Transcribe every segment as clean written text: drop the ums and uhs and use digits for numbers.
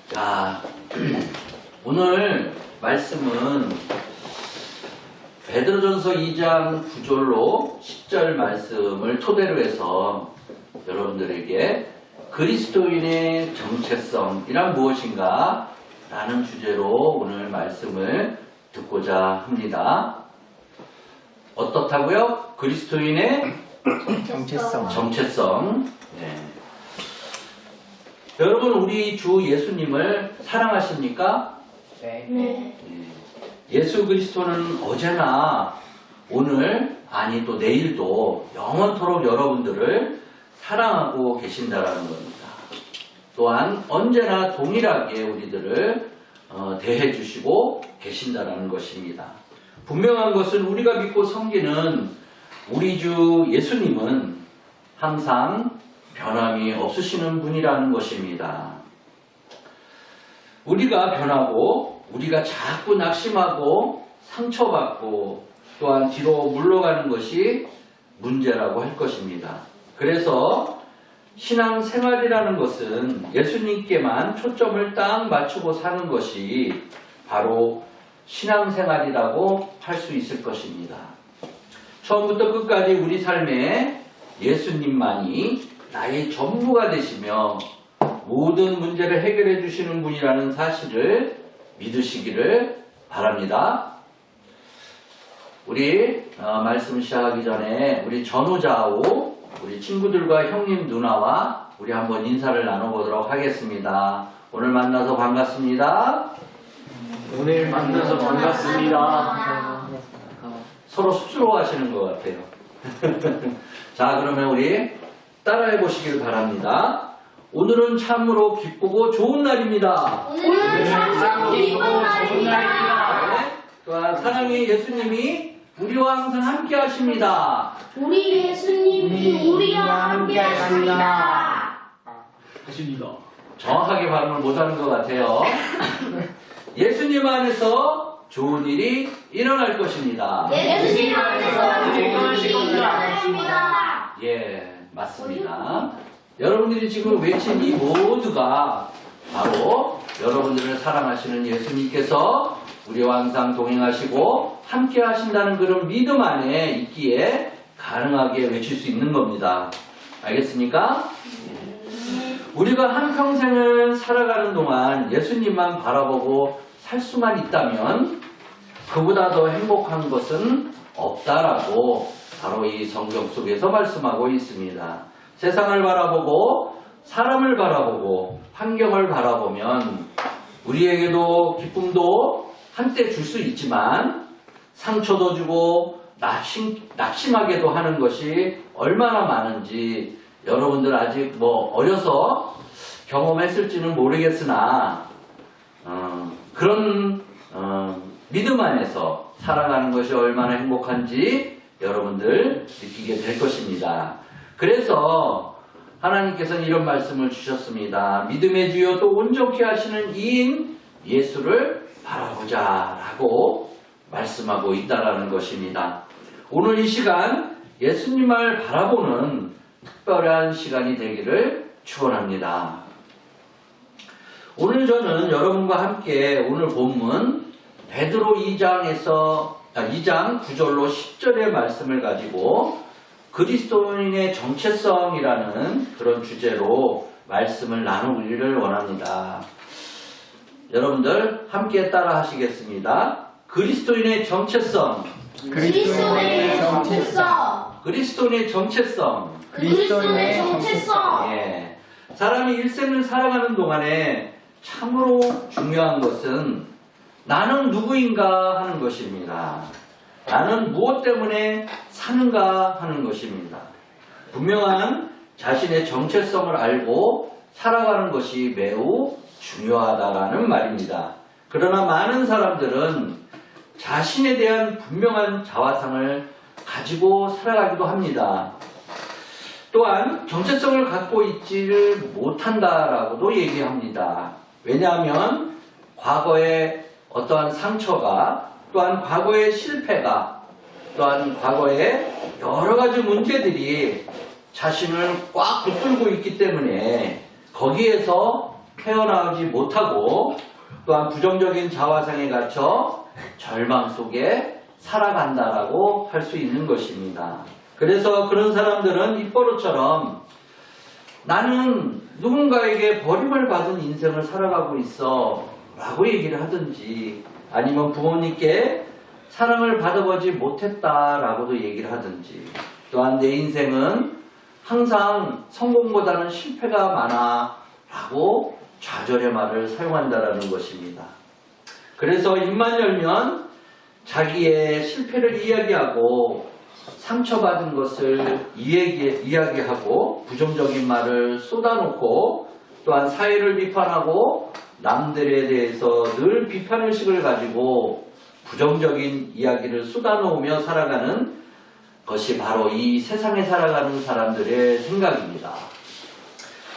자, 오늘 말씀은 베드로전서 2장 9절로 10절 말씀을 토대로 해서 여러분들에게 그리스도인의 정체성이란 무엇인가 라는 주제로 오늘 말씀을 듣고자 합니다. 어떻다고요? 그리스도인의 정체성. 네. 여러분, 우리 주 예수님을 사랑하십니까? 네. 예수 그리스도는 어제나 오늘, 아니 또 내일도 영원토록 여러분들을 사랑하고 계신다라는 겁니다. 또한 언제나 동일하게 우리들을 대해 주시고 계신다라는 것입니다. 분명한 것은 우리가 믿고 섬기는 우리 주 예수님은 항상 변함이 없으시는 분이라는 것입니다. 우리가 변하고 우리가 자꾸 낙심하고 상처받고 또한 뒤로 물러가는 것이 문제라고 할 것입니다. 그래서 신앙생활이라는 것은 예수님께만 초점을 딱 맞추고 사는 것이 바로 신앙생활이라고 할 수 있을 것입니다. 처음부터 끝까지 우리 삶에 예수님만이 나의 전부가 되시며 모든 문제를 해결해 주시는 분이라는 사실을 믿으시기를 바랍니다. 우리 말씀 시작하기 전에 우리 전우자우 우리 친구들과 형님 누나와 우리 한번 인사를 나눠보도록 하겠습니다. 오늘 만나서 반갑습니다. 오늘 만나서 반갑습니다. 서로 쑥스러워하시는 것 같아요. 자, 그러면 우리 따라해 보시길 바랍니다. 오늘은 참으로 기쁘고 좋은 날입니다. 오늘은 참으로 기쁜 날입니다. 네. 또한 사랑의 예수님이 우리와 항상 함께 하십니다. 우리 예수님이 우리와 함께 하십니다. 하십니다. 정확하게 발음을 못하는 것 같아요. 예수님 안에서 좋은 일이 일어날 것입니다. 예수님 안에서 좋은 일이 일어날 것입니다. 예, 맞습니다. 여러분들이 지금 외친 이 모두가 바로 여러분들을 사랑하시는 예수님께서 우리와 항상 동행하시고 함께 하신다는 그런 믿음 안에 있기에 가능하게 외칠 수 있는 겁니다. 알겠습니까? 우리가 한평생을 살아가는 동안 예수님만 바라보고 살 수만 있다면 그보다 더 행복한 것은 없다라고 바로 이 성경 속에서 말씀하고 있습니다. 세상을 바라보고 사람을 바라보고 환경을 바라보면 우리에게도 기쁨도 한때 줄 수 있지만 상처도 주고 낙심하게도 하는 것이 얼마나 많은지 여러분들 아직 어려서 경험했을지는 모르겠으나 그런 믿음 안에서 살아가는 것이 얼마나 행복한지 여러분들 느끼게 될 것입니다. 그래서 하나님께서는 이런 말씀을 주셨습니다. 믿음의 주요 또 온전케 하시는 이인 예수를 바라보자 라고 말씀하고 있다라는 것입니다. 오늘 이 시간 예수님을 바라보는 특별한 시간이 되기를 축원합니다. 오늘 저는 여러분과 함께 오늘 본문 베드로 2장 9절로 10절의 말씀을 가지고 그리스도인의 정체성이라는 그런 주제로 말씀을 나누기를 원합니다. 여러분들 함께 따라 하시겠습니다. 그리스도인의 정체성. 그리스도의 정체성. 그리스도인의 정체성. 그리스도의 정체성. 예. 사람이 일생을 살아가는 동안에 참으로 중요한 것은 나는 누구인가 하는 것입니다. 나는 무엇 때문에 사는가 하는 것입니다. 분명한 자신의 정체성을 알고 살아가는 것이 매우 중요하다라는 말입니다. 그러나 많은 사람들은 자신에 대한 분명한 자화상을 가지고 살아가기도 합니다. 또한 정체성을 갖고 있지를 못한다라고도 얘기합니다. 왜냐하면 과거의 어떠한 상처가 또한 과거의 실패가 또한 과거의 여러 가지 문제들이 자신을 꽉 붙들고 있기 때문에 거기에서 헤어나오지 못하고 또한 부정적인 자화상에 갇혀 절망 속에 살아간다라고 할 수 있는 것입니다. 그래서 그런 사람들은 입버릇처럼 나는 누군가에게 버림을 받은 인생을 살아가고 있어 라고 얘기를 하든지 아니면 부모님께 사랑을 받아보지 못했다라고도 얘기를 하든지 또한 내 인생은 항상 성공보다는 실패가 많아 라고 좌절의 말을 사용한다라는 것입니다. 그래서 입만 열면 자기의 실패를 이야기하고 상처받은 것을 이야기하고 부정적인 말을 쏟아놓고 또한 사회를 비판하고 남들에 대해서 늘 비판의식을 가지고 부정적인 이야기를 쏟아놓으며 살아가는 것이 바로 이 세상에 살아가는 사람들의 생각입니다.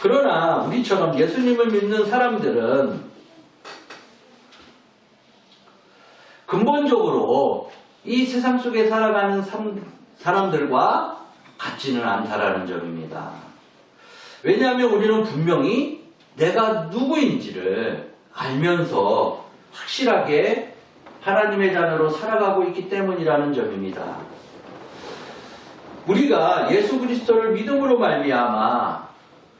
그러나 우리처럼 예수님을 믿는 사람들은 근본적으로 이 세상 속에 살아가는 사람들과 같지는 않다라는 점입니다. 왜냐하면 우리는 분명히 내가 누구인지를 알면서 확실하게 하나님의 자녀로 살아가고 있기 때문이라는 점입니다. 우리가 예수 그리스도를 믿음으로 말미암아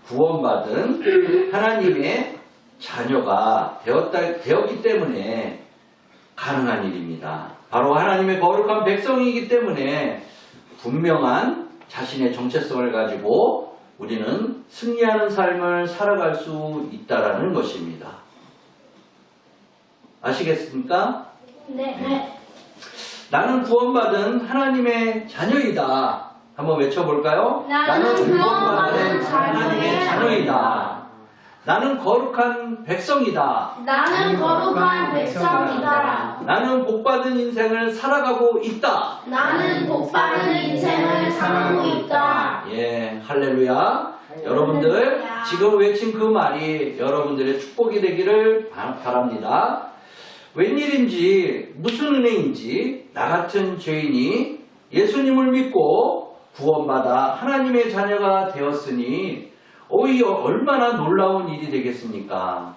구원받은 하나님의 자녀가 되었기 때문에 가능한 일입니다. 바로 하나님의 거룩한 백성이기 때문에 분명한 자신의 정체성을 가지고 우리는 승리하는 삶을 살아갈 수 있다라는 것입니다. 아시겠습니까? 네. 나는 구원받은 하나님의 자녀이다. 한번 외쳐볼까요? 나는 구원받은 하나님의 자녀이다. 나는 거룩한 백성이다. 나는 거룩한 백성이다. 나는 복받은 인생을 살아가고 있다. 나는 복받은 인생을 살고 있다. 예, 할렐루야. 여러분들 지금 외친 그 말이 여러분들의 축복이 되기를 바랍니다. 웬일인지 무슨 은혜인지 나 같은 죄인이 예수님을 믿고 구원받아 하나님의 자녀가 되었으니 오히려 얼마나 놀라운 일이 되겠습니까?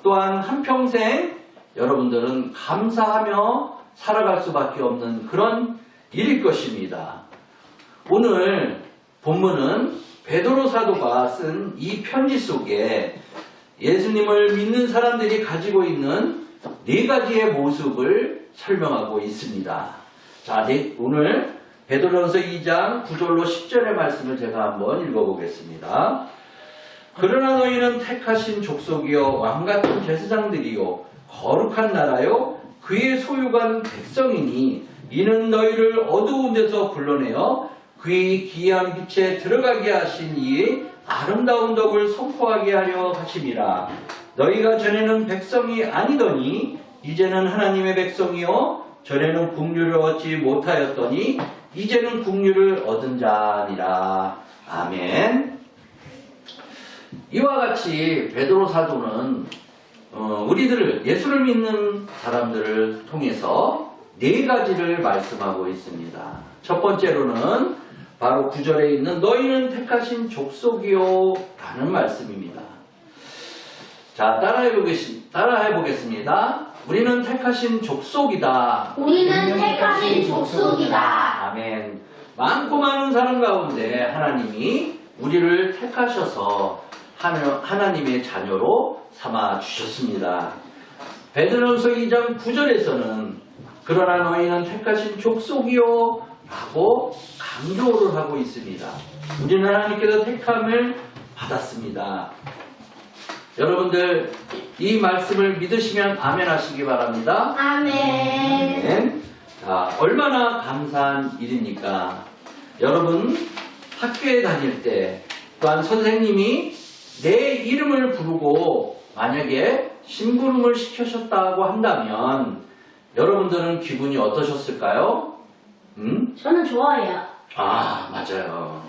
또한 한평생 여러분들은 감사하며 살아갈 수밖에 없는 그런 일일 것입니다. 오늘 본문은 베드로 사도가 쓴 이 편지 속에 예수님을 믿는 사람들이 가지고 있는 네 가지의 모습을 설명하고 있습니다. 자, 오늘 베드로전서 2장 9절로 10절의 말씀을 제가 한번 읽어보겠습니다. 그러나 너희는 택하신 족속이요 왕같은 제사장들이요 거룩한 나라요 그의 소유간 백성이니 이는 너희를 어두운 데서 불러내어 그의 기이한 빛에 들어가게 하신 이의 아름다운 덕을 선포하게 하려 하심이라. 너희가 전에는 백성이 아니더니 이제는 하나님의 백성이요 전에는 국류를 얻지 못하였더니 이제는 국류를 얻은 자니라. 아멘. 이와 같이 베드로 사도는 우리들을 예수를 믿는 사람들을 통해서 네 가지를 말씀하고 있습니다. 첫 번째로는 바로 9절에 있는 너희는 택하신 족속이요 라는 말씀입니다. 자, 따라해 보겠습니다. 우리는 택하신 족속이다. 우리는 택하신 족속이다. 아멘. 많고 많은 사람 가운데 하나님이 우리를 택하셔서 하나님의 자녀로 삼아 주셨습니다. 베드로전서 2장 9절에서는 그러나 너희는 택하신 족속이요 라고 강조를 하고 있습니다. 우리는 하나님께서 택함을 받았습니다. 여러분들 이 말씀을 믿으시면 아멘 하시기 바랍니다. 아멘. 네. 자, 얼마나 감사한 일입니까? 여러분 학교에 다닐 때 또한 선생님이 내 이름을 부르고 만약에 심부름을 시키셨다고 한다면 여러분들은 기분이 어떠셨을까요? 저는 좋아해요. 아, 맞아요.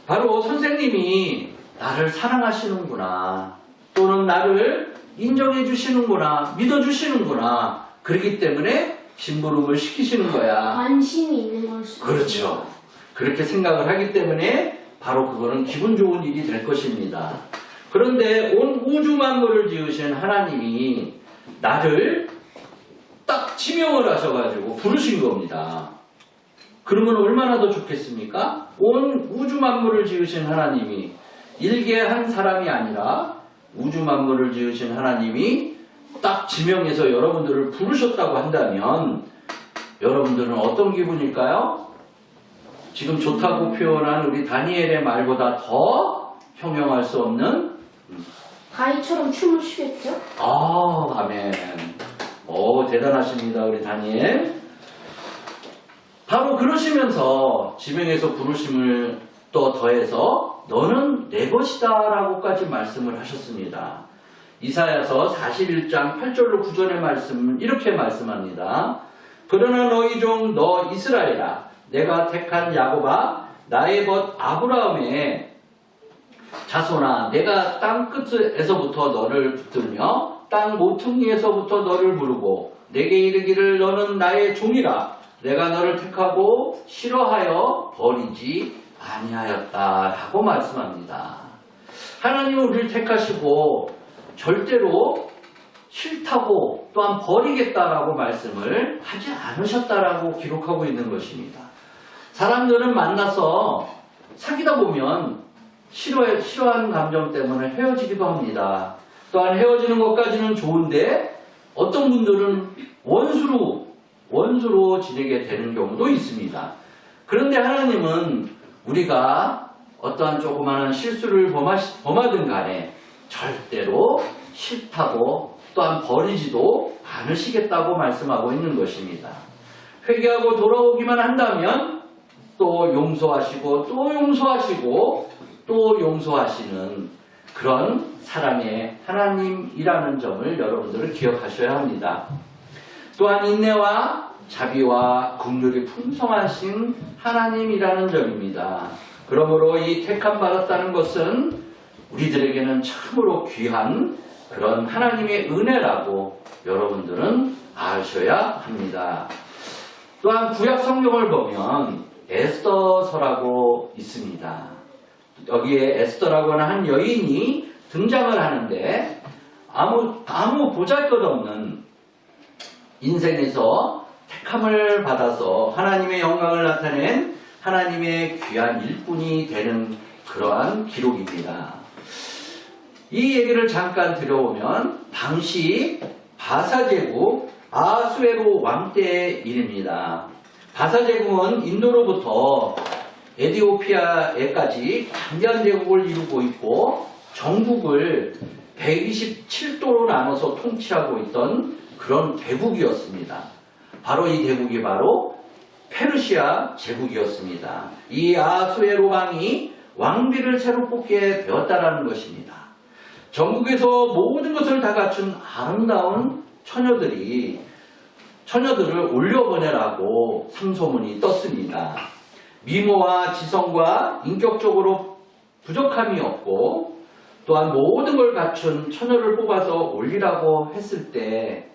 바로 선생님이 나를 사랑하시는구나, 또는 나를 인정해 주시는구나, 믿어 주시는구나, 그렇기 때문에 심부름을 시키시는 거야. 관심이 있는 걸 수도 그렇죠. 그렇게 생각을 하기 때문에 바로 그거는 기분 좋은 일이 될 것입니다. 그런데 온 우주 만물을 지으신 하나님이 나를 딱 지명을 하셔가지고 부르신 겁니다. 그러면 얼마나 더 좋겠습니까? 온 우주 만물을 지으신 하나님이 일개 한 사람이 아니라 우주 만물을 지으신 하나님이 딱 지명해서 여러분들을 부르셨다고 한다면 여러분들은 어떤 기분일까요? 지금 좋다고 표현한 우리 다니엘의 말보다 더 형용할 수 없는 다이처럼 춤을 추겠죠? 아멘. 오, 대단하십니다, 우리 다니엘. 바로 그러시면서 지명해서 부르심을 또 더해서 너는 내 것이다 라고까지 말씀을 하셨습니다. 이사야서 41장 8절로 9절의 말씀은 이렇게 말씀합니다. 그러나 너희 종 너 이스라엘아 내가 택한 야곱아 나의 벗 아브라함의 자손아 내가 땅 끝에서부터 너를 붙들며 땅 모퉁이에서부터 너를 부르고 내게 이르기를 너는 나의 종이라 내가 너를 택하고 싫어하여 버리지 아니하였다 라고 말씀합니다. 하나님은 우리를 택하시고 절대로 싫다고 또한 버리겠다라고 말씀을 하지 않으셨다라고 기록하고 있는 것입니다. 사람들은 만나서 사귀다 보면 싫어하는 감정 때문에 헤어지기도 합니다. 또한 헤어지는 것까지는 좋은데 어떤 분들은 원수로 지내게 되는 경우도 있습니다. 그런데 하나님은 우리가 어떠한 조그마한 실수를 범하든 간에 절대로 싫다고 또한 버리지도 않으시겠다고 말씀하고 있는 것입니다. 회개하고 돌아오기만 한다면 또 용서하시고 또 용서하시고 또 용서하시는 그런 사랑의 하나님이라는 점을 여러분들은 기억하셔야 합니다. 또한 인내와 자비와 긍휼이 풍성하신 하나님이라는 점입니다. 그러므로 이 택함 받았다는 것은 우리들에게는 참으로 귀한 그런 하나님의 은혜라고 여러분들은 아셔야 합니다. 또한 구약 성경을 보면 에스더서라고 있습니다. 여기에 에스더라고 하는 한 여인이 등장을 하는데 아무 보잘것없는 인생에서 택함을 받아서 하나님의 영광을 나타낸 하나님의 귀한 일꾼이 되는 그러한 기록입니다. 이 얘기를 잠깐 들어보면 당시 바사제국 아수에로 왕 때의 일입니다. 바사제국은 인도로부터 에디오피아에까지 강대한 제국을 이루고 있고 전국을 127도로 나눠서 통치하고 있던 그런 대국이었습니다. 바로 이 대국이 바로 페르시아 제국이었습니다. 이 아수에로 왕이 왕비를 새로 뽑게 되었다는 것입니다. 전국에서 모든 것을 다 갖춘 아름다운 처녀들을 올려보내라고 상소문이 떴습니다. 미모와 지성과 인격적으로 부족함이 없고 또한 모든 걸 갖춘 처녀를 뽑아서 올리라고 했을 때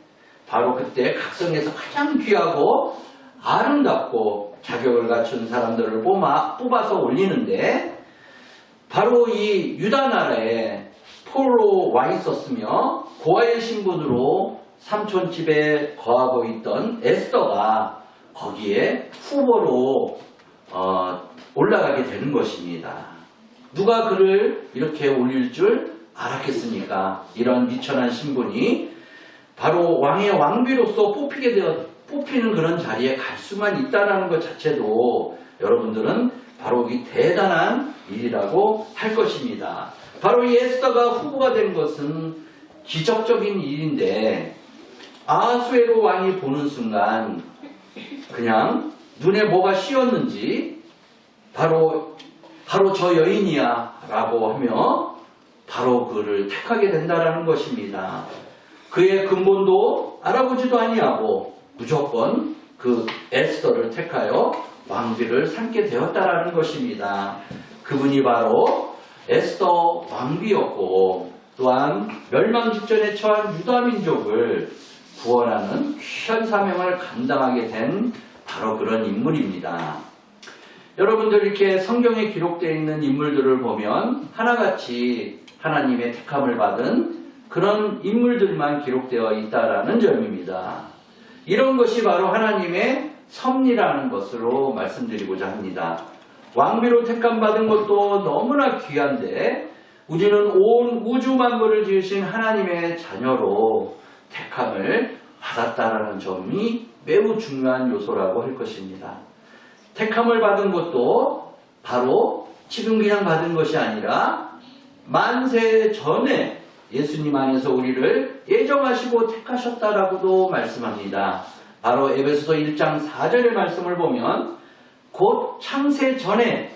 바로 그때 각성에서 가장 귀하고 아름답고 자격을 갖춘 사람들을 뽑아서 올리는데 바로 이 유다 나라에 포로 와 있었으며 고아의 신분으로 삼촌 집에 거하고 있던 에스더가 거기에 후보로 올라가게 되는 것입니다. 누가 그를 이렇게 올릴 줄 알았겠습니까? 이런 미천한 신분이 바로 왕의 왕비로서 뽑히는 그런 자리에 갈 수만 있다는 것 자체도 여러분들은 바로 이 대단한 일이라고 할 것입니다. 바로 이 에스더가 후보가 된 것은 기적적인 일인데 아수에로 왕이 보는 순간 그냥 눈에 뭐가 씌었는지 바로 저 여인이야 라고 하며 바로 그를 택하게 된다는 것입니다. 그의 근본도 알아보지도 아니하고 무조건 그 에스더를 택하여 왕비를 삼게 되었다는 것입니다. 그분이 바로 에스더 왕비였고 또한 멸망 직전에 처한 유다 민족을 구원하는 귀한 사명을 감당하게 된 바로 그런 인물입니다. 여러분들 이렇게 성경에 기록되어 있는 인물들을 보면 하나같이 하나님의 택함을 받은 그런 인물들만 기록되어 있다라는 점입니다. 이런 것이 바로 하나님의 섭리라는 것으로 말씀드리고자 합니다. 왕비로 택함 받은 것도 너무나 귀한데 우리는 온 우주 만물을 지으신 하나님의 자녀로 택함을 받았다라는 점이 매우 중요한 요소라고 할 것입니다. 택함을 받은 것도 바로 지금 그냥 받은 것이 아니라 만세 전에 예수님 안에서 우리를 예정하시고 택하셨다라고도 말씀합니다. 바로 에베소서 1장 4절의 말씀을 보면 곧 창세 전에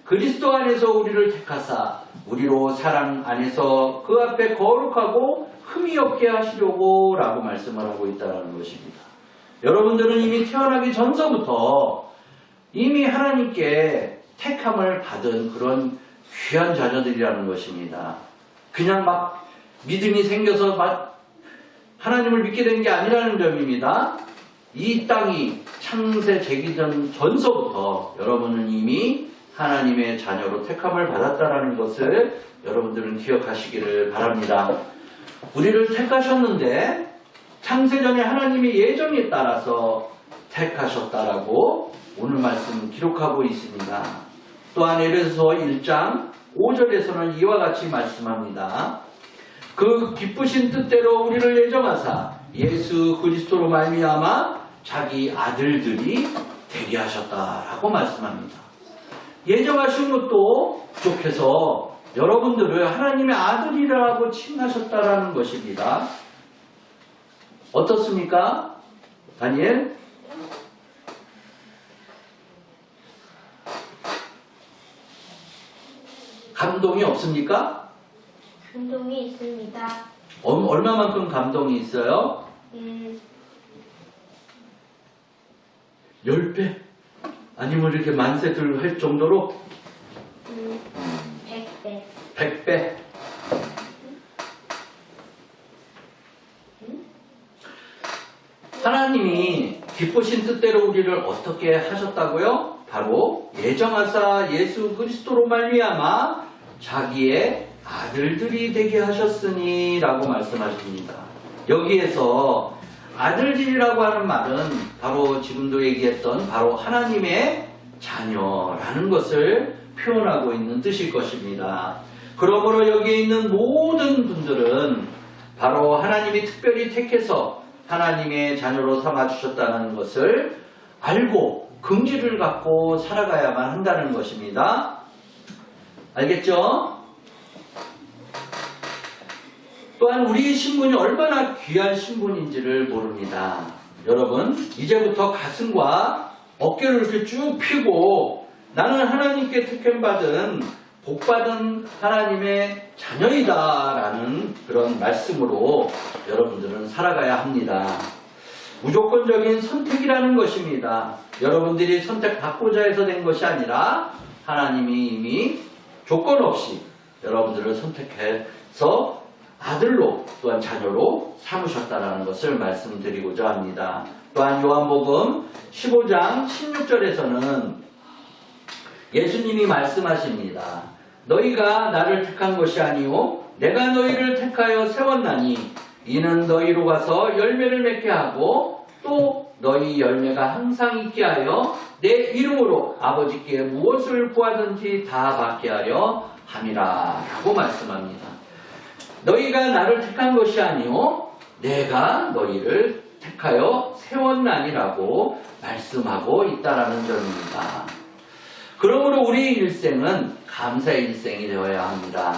그리스도 안에서 우리를 택하사 우리로 사랑 안에서 그 앞에 거룩하고 흠이 없게 하시려고 라고 말씀을 하고 있다는 것입니다. 여러분들은 이미 태어나기 전서부터 이미 하나님께 택함을 받은 그런 귀한 자녀들이라는 것입니다. 그냥 막 믿음이 생겨서 막 하나님을 믿게 된 게 아니라는 점입니다. 이 땅이 창세되기 전서부터 여러분은 이미 하나님의 자녀로 택함을 받았다라는 것을 여러분들은 기억하시기를 바랍니다. 우리를 택하셨는데 창세전에 하나님의 예정에 따라서 택하셨다라고 오늘 말씀 기록하고 있습니다. 또한 에베소서 1장 5절에서는 이와 같이 말씀합니다. 그 기쁘신 뜻대로 우리를 예정하사 예수 그리스도로 말미암아 자기 아들들이 되게 하셨다라고 말씀합니다. 예정하신 것도 부족해서 여러분들을 하나님의 아들이라고 칭하셨다라는 것입니다. 어떻습니까? 다니엘? 감동이 없습니까? 감동이 있습니다. 얼마만큼 감동이 있어요? 10배? 아니면 이렇게 만세들 할 정도로? 100배. 100배? 하나님이 기쁘신 뜻대로 우리를 어떻게 하셨다고요? 바로 예정하사 예수 그리스도로 말미암아 자기의 아들들이 되게 하셨으니 라고 말씀하십니다. 여기에서 아들들이라고 하는 말은 바로 지금도 얘기했던 바로 하나님의 자녀라는 것을 표현하고 있는 뜻일 것입니다. 그러므로 여기에 있는 모든 분들은 바로 하나님이 특별히 택해서 하나님의 자녀로 삼아주셨다는 것을 알고 긍지를 갖고 살아가야만 한다는 것입니다. 알겠죠? 또한 우리의 신분이 얼마나 귀한 신분인지를 모릅니다. 여러분, 이제부터 가슴과 어깨를 이렇게 쭉 펴고 나는 하나님께 택함받은 복받은 하나님의 자녀이다라는 그런 말씀으로 여러분들은 살아가야 합니다. 무조건적인 선택이라는 것입니다. 여러분들이 선택받고자 해서 된 것이 아니라 하나님이 이미 조건 없이 여러분들을 선택해서 아들로 또한 자녀로 삼으셨다는 것을 말씀드리고자 합니다. 또한 요한복음 15장 16절에서는 예수님이 말씀하십니다. 너희가 나를 택한 것이 아니오 내가 너희를 택하여 세웠나니 이는 너희로 가서 열매를 맺게 하고 또 너희 열매가 항상 있게 하여 내 이름으로 아버지께 무엇을 구하든지 다 받게 하려 함이라 라고 말씀합니다. 너희가 나를 택한 것이 아니오 내가 너희를 택하여 세웠나니라고 말씀하고 있다라는 점입니다. 그러므로 우리의 일생은 감사의 일생이 되어야 합니다.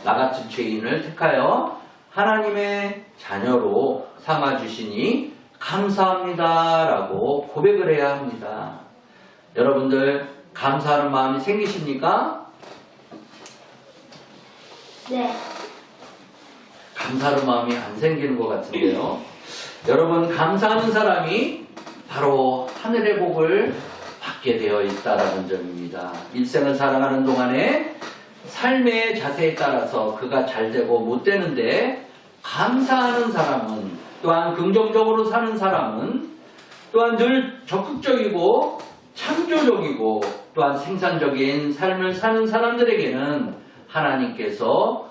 나같은 죄인을 택하여 하나님의 자녀로 삼아주시니 감사합니다라고 고백을 해야 합니다. 여러분들 감사하는 마음이 생기십니까? 네. 감사하는 마음이 안 생기는 것 같은데요. 여러분 감사하는 사람이 바로 하늘의 복을 받게 되어 있다라는 점입니다. 일생을 살아가는 동안에 삶의 자세에 따라서 그가 잘 되고 못 되는데 감사하는 사람은 또한 긍정적으로 사는 사람은 또한 늘 적극적이고 창조적이고 또한 생산적인 삶을 사는 사람들에게는 하나님께서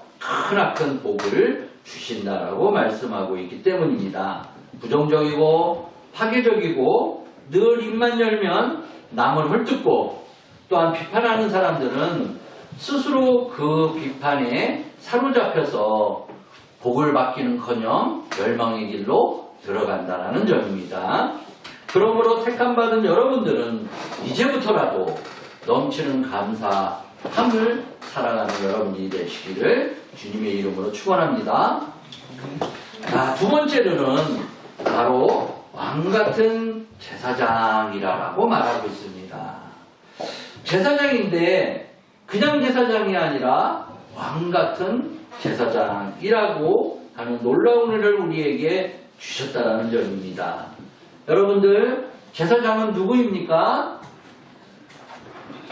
크나큰 복을 주신다라고 말씀하고 있기 때문입니다. 부정적이고 파괴적이고 늘 입만 열면 남을 헐뜯고 또한 비판하는 사람들은 스스로 그 비판에 사로잡혀서 복을 받기는커녕 멸망의 길로 들어간다는 점입니다. 그러므로 택함받은 여러분들은 이제부터라도 넘치는 감사함을 살아가는 여러분이 되시기를 주님의 이름으로 축원합니다. 자, 두 번째로는 바로 왕같은 제사장이라고 말하고 있습니다. 제사장인데 그냥 제사장이 아니라 왕같은 제사장이라고 하는 놀라운 은혜를 우리에게 주셨다는 점입니다. 여러분들, 제사장은 누구입니까?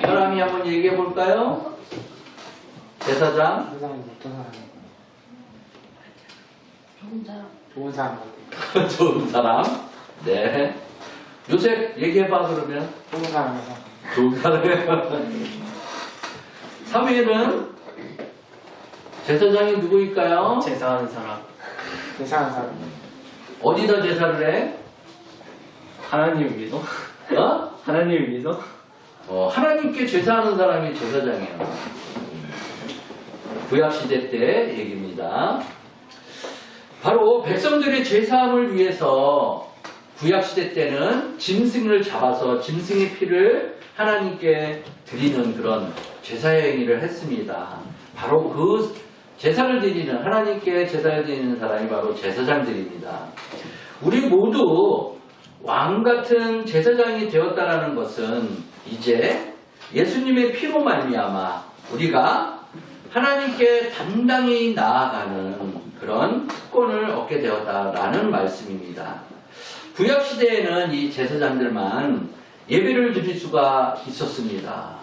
사람이 한번 얘기해 볼까요? 제사장? 세상에 어떤 사람이에요? 좋은 사람. 좋은 사람 같아요. 좋은 사람. 네. 요셉 얘기해봐 그러면. 좋은 사람이서. 좋은 사람이에요. 3위는 제사장이 누구일까요? 제사하는 사람. 이상한 사람. 어디다 제사를 해? 하나님 위해서. 어? 하나님 위해서. 하나님께 제사하는 사람이 제사장이에요. 구약시대 때 얘기입니다. 바로 백성들의 제사함을 위해서 구약시대 때는 짐승을 잡아서 짐승의 피를 하나님께 드리는 그런 제사의 행위를 했습니다. 바로 그 제사를 드리는, 하나님께 제사를 드리는 사람이 바로 제사장들입니다. 우리 모두 왕같은 제사장이 되었다라는 것은 이제 예수님의 피로 말미암아 우리가 하나님께 당당히 나아가는 그런 특권을 얻게 되었다라는 말씀입니다. 구약시대에는 이 제사장들만 예배를 드릴 수가 있었습니다.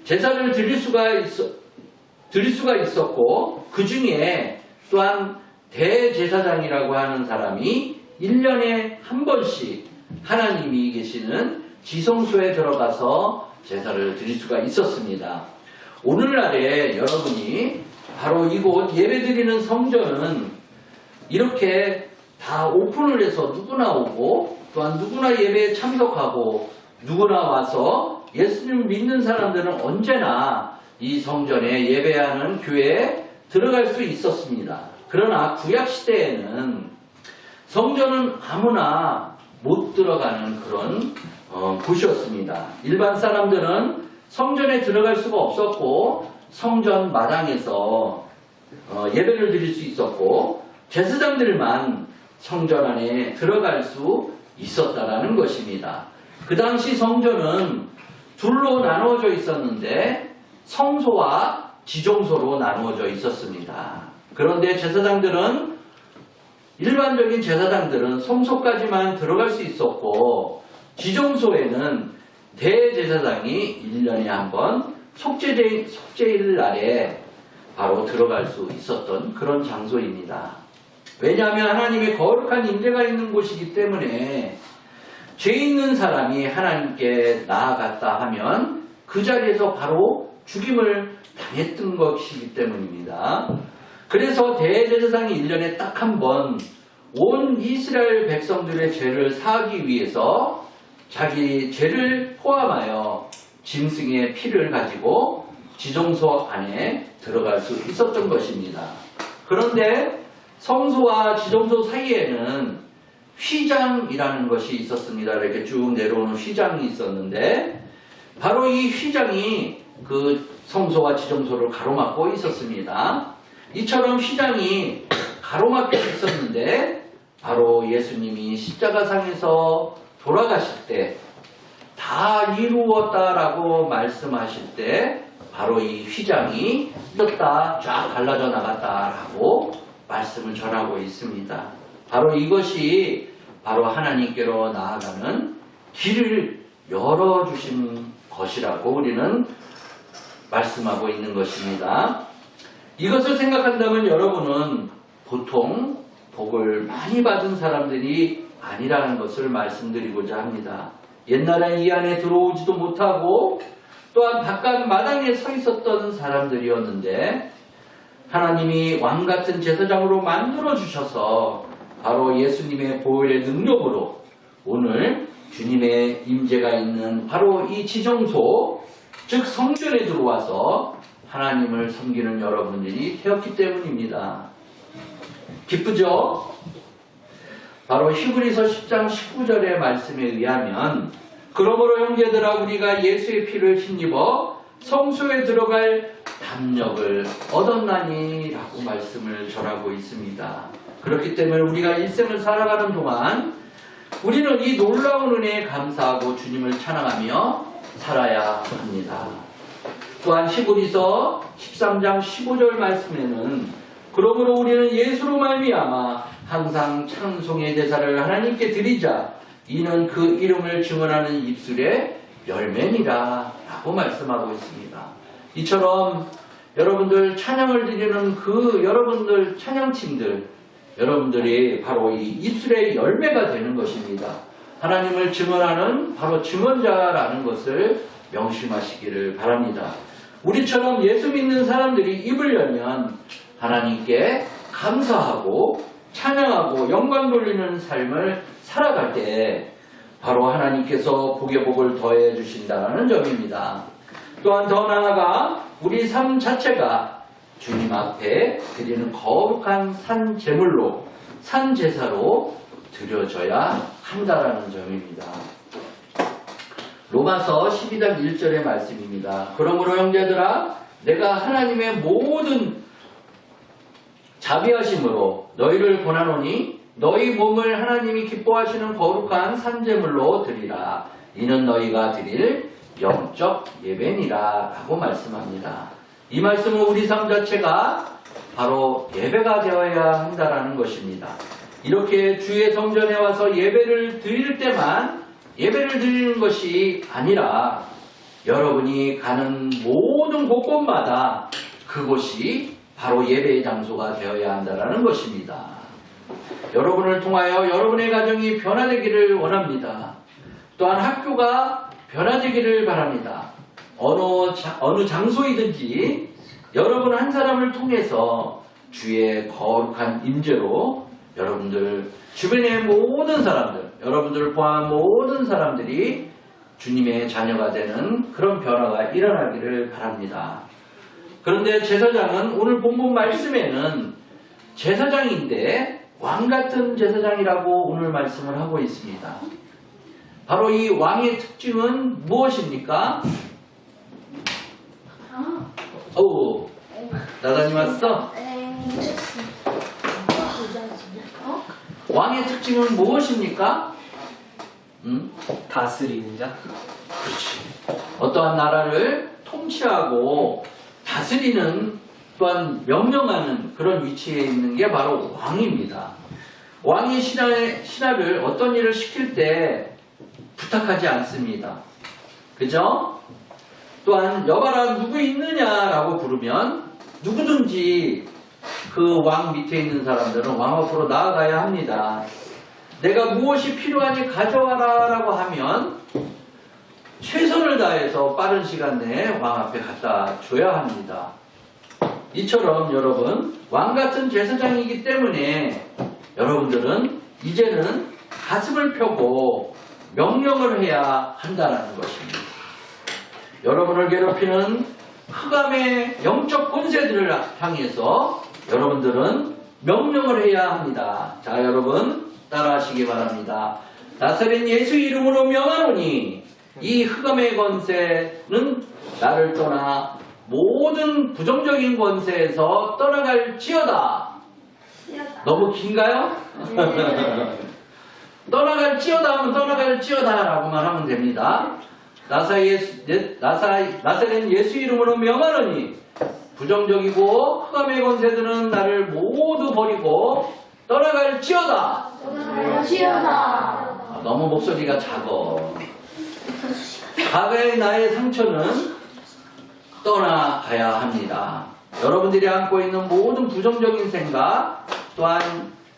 제사를 드릴 수가 있었고 그 중에 또한 대제사장이라고 하는 사람이 1년에 한 번씩 하나님이 계시는 지성소에 들어가서 제사를 드릴 수가 있었습니다. 오늘날에 여러분이 바로 이곳 예배드리는 성전은 이렇게 다 오픈을 해서 누구나 오고 또한 누구나 예배에 참석하고 누구나 와서 예수님 믿는 사람들은 언제나 이 성전에 예배하는 교회에 들어갈 수 있었습니다. 그러나 구약시대에는 성전은 아무나 못 들어가는 그런 곳이었습니다. 일반 사람들은 성전에 들어갈 수가 없었고 성전 마당에서 예배를 드릴 수 있었고 제사장들만 성전 안에 들어갈 수 있었다라는 것입니다. 그 당시 성전은 둘로 나누어져 있었는데 성소와 지정소로 나누어져 있었습니다. 그런데 제사장들은 일반적인 제사장들은 성소까지만 들어갈 수 있었고 지정소에는 대제사장이 1년에 한 번 속죄일 날에 바로 들어갈 수 있었던 그런 장소입니다. 왜냐하면 하나님의 거룩한 임재가 있는 곳이기 때문에 죄 있는 사람이 하나님께 나아갔다 하면 그 자리에서 바로 죽임을 당했던 것이기 때문입니다. 그래서 대제사장이 1년에 딱 한 번 온 이스라엘 백성들의 죄를 사하기 위해서 자기 죄를 포함하여 짐승의 피를 가지고 지정소 안에 들어갈 수 있었던 것입니다. 그런데 성소와 지정소 사이에는 휘장이라는 것이 있었습니다. 이렇게 쭉 내려오는 휘장이 있었는데 바로 이 휘장이 그 성소와 지정소를 가로막고 있었습니다. 이처럼 휘장이 가로막혀 있었는데 바로 예수님이 십자가상에서 돌아가실 때 다 이루었다라고 말씀하실 때 바로 이 휘장이 떴다 쫙 갈라져 나갔다라고 말씀을 전하고 있습니다. 바로 이것이 바로 하나님께로 나아가는 길을 열어주신 것이라고 우리는 말씀하고 있는 것입니다. 이것을 생각한다면 여러분은 보통 복을 많이 받은 사람들이 아니라는 것을 말씀드리고자 합니다. 옛날에 이 안에 들어오지도 못하고 또한 바깥 마당에 서 있었던 사람들이었는데 하나님이 왕같은 제사장으로 만들어 주셔서 바로 예수님의 보혈의 능력으로 오늘 주님의 임재가 있는 바로 이 지정소, 즉 성전에 들어와서 하나님을 섬기는 여러분들이 되었기 때문입니다. 기쁘죠? 바로 히브리서 10장 19절의 말씀에 의하면 그러므로 형제들아 우리가 예수의 피를 힘입어 성소에 들어갈 담력을 얻었나니 라고 말씀을 전하고 있습니다. 그렇기 때문에 우리가 일생을 살아가는 동안 우리는 이 놀라운 은혜에 감사하고 주님을 찬양하며 살아야 합니다. 또한 히브리서 13장 15절 말씀에는 그러므로 우리는 예수로 말미암아 항상 찬송의 제사를 하나님께 드리자 이는 그 이름을 증언하는 입술의 열매니라 라고 말씀하고 있습니다. 이처럼 여러분들 찬양을 드리는 그 여러분들 찬양팀들 여러분들이 바로 이 입술의 열매가 되는 것입니다. 하나님을 증언하는 바로 증언자라는 것을 명심하시기를 바랍니다. 우리처럼 예수 믿는 사람들이 입을 열면 하나님께 감사하고 찬양하고 영광 돌리는 삶을 살아갈 때 바로 하나님께서 복의 복을 더해 주신다는 점입니다. 또한 더 나아가 우리 삶 자체가 주님 앞에 드리는 거룩한 산 제물로 산 제사로 드려져야 한다라는 점입니다. 로마서 12장 1절의 말씀입니다. 그러므로 형제들아 내가 하나님의 모든 자비하심으로 너희를 권하노니 너희 몸을 하나님이 기뻐하시는 거룩한 산제물로 드리라. 이는 너희가 드릴 영적 예배니라 라고 말씀합니다. 이 말씀은 우리 삶 자체가 바로 예배가 되어야 한다라는 것입니다. 이렇게 주의 성전에 와서 예배를 드릴 때만 예배를 드리는 것이 아니라 여러분이 가는 모든 곳곳마다 그곳이 바로 예배의 장소가 되어야 한다는 것입니다. 여러분을 통하여 여러분의 가정이 변화되기를 원합니다. 또한 학교가 변화되기를 바랍니다. 어느 장소이든지 여러분 한 사람을 통해서 주의 거룩한 임재로 여러분들 주변의 모든 사람들, 여러분들을 포함한 모든 사람들이 주님의 자녀가 되는 그런 변화가 일어나기를 바랍니다. 그런데 제사장은 오늘 본문 말씀에는 제사장인데 왕같은 제사장이라고 오늘 말씀을 하고 있습니다. 바로 이 왕의 특징은 무엇입니까? 어우, 나다님 왔어? 왕의 특징은 무엇입니까? 다스리는 자. 그렇지. 어떠한 나라를 통치하고 다스리는 또한 명령하는 그런 위치에 있는 게 바로 왕입니다. 왕이 신하를 어떤 일을 시킬 때 부탁하지 않습니다. 그죠? 또한 여봐라 누구 있느냐라고 부르면 누구든지 그 왕 밑에 있는 사람들은 왕 앞으로 나아가야 합니다. 내가 무엇이 필요하니 가져와라 라고 하면 최선을 다해서 빠른 시간 내에 왕 앞에 갖다 줘야 합니다. 이처럼 여러분 왕같은 제사장이기 때문에 여러분들은 이제는 가슴을 펴고 명령을 해야 한다는 것입니다. 여러분을 괴롭히는 흑암의 영적 권세들을 향해서 여러분들은 명령을 해야 합니다. 자, 여러분 따라하시기 바랍니다. 나사렛 예수 이름으로 명하노니 이 흑암의 권세는 나를 떠나 모든 부정적인 권세에서 떠나갈지어다. 너무 긴가요? 떠나갈지어다 하면 떠나갈지어다 라고만 하면 됩니다. 나사렛 예수 이름으로 명하노니 부정적이고 흑암의 권세들은 나를 모두 버리고 떠나갈지어다. 너무 목소리가 작어. 과거의 나의 상처는 떠나가야 합니다. 여러분들이 안고 있는 모든 부정적인 생각, 또한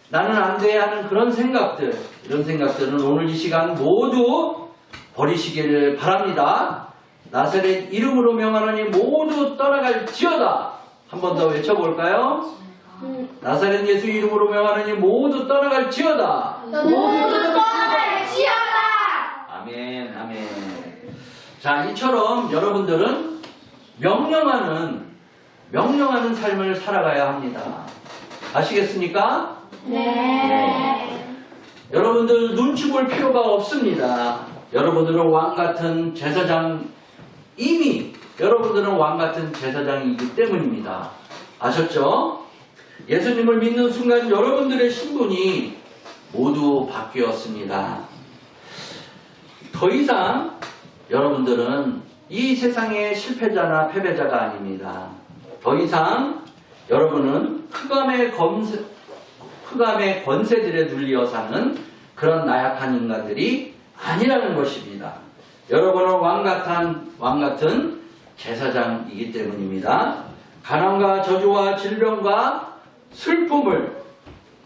나는 안 돼야 하는 그런 생각들, 이런 생각들은 오늘 이 시간 모두 버리시기를 바랍니다. 나사렛 이름으로 명하노니 모두 떠나갈지어다. 한 번 더 외쳐볼까요? 나사렛 예수 이름으로 명하노니 모두 떠나갈지어다. 아멘, 아멘. 자, 이처럼 여러분들은 명령하는 삶을 살아가야 합니다. 아시겠습니까? 여러분들 눈치 볼 필요가 없습니다. 여러분들은 왕같은 제사장, 이미 여러분들은 왕같은 제사장이기 때문입니다. 아셨죠? 예수님을 믿는 순간 여러분들의 신분이 모두 바뀌었습니다. 더 이상 여러분들은 이 세상의 실패자나 패배자가 아닙니다. 더 이상 여러분은 흑암의 권세들에 눌리어 사는 그런 나약한 인간들이 아니라는 것입니다. 여러분은 왕같은 제사장이기 때문입니다. 가난과 저주와 질병과 슬픔을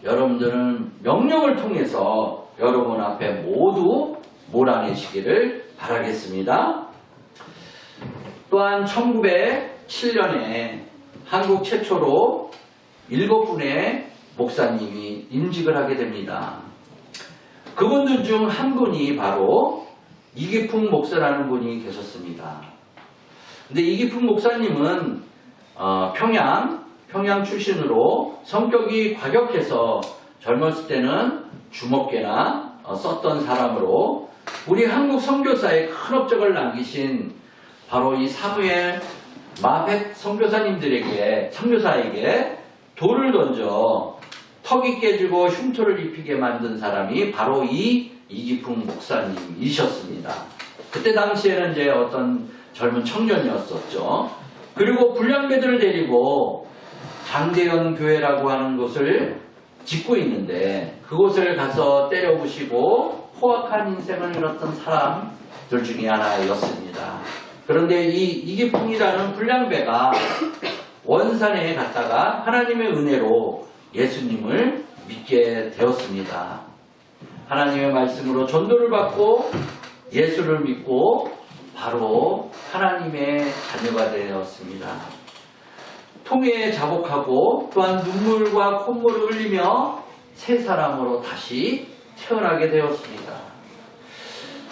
여러분들은 명령을 통해서 여러분 앞에 모두 몰아내시기를 바라겠습니다. 또한 1907년에 한국 최초로 7분의 목사님이 임직을 하게 됩니다. 그분들 중 한 분이 바로 이기풍 목사라는 분이 계셨습니다. 근데 이기풍 목사님은 평양 출신으로 성격이 과격해서 젊었을 때는 주먹개나 썼던 사람으로 우리 한국 선교사에 큰 업적을 남기신 바로 이 사무엘 마벳 선교사에게 돌을 던져 턱이 깨지고 흉터를 입히게 만든 사람이 바로 이 이기풍 목사님이셨습니다. 그때 당시에는 이제 어떤 젊은 청년이었었죠. 그리고 불량배들을 데리고 장대현 교회라고 하는 곳을 짓고 있는데 그곳을 가서 때려부시고 포악한 인생을 잃었던 사람들 중에 하나였습니다. 그런데 이 이기풍이라는 불량배가 원산에 갔다가 하나님의 은혜로 예수님을 믿게 되었습니다. 하나님의 말씀으로 전도를 받고 예수를 믿고 바로 하나님의 자녀가 되었습니다. 통회에 자복하고 또한 눈물과 콧물을 흘리며 새 사람으로 다시 태어나게 되었습니다.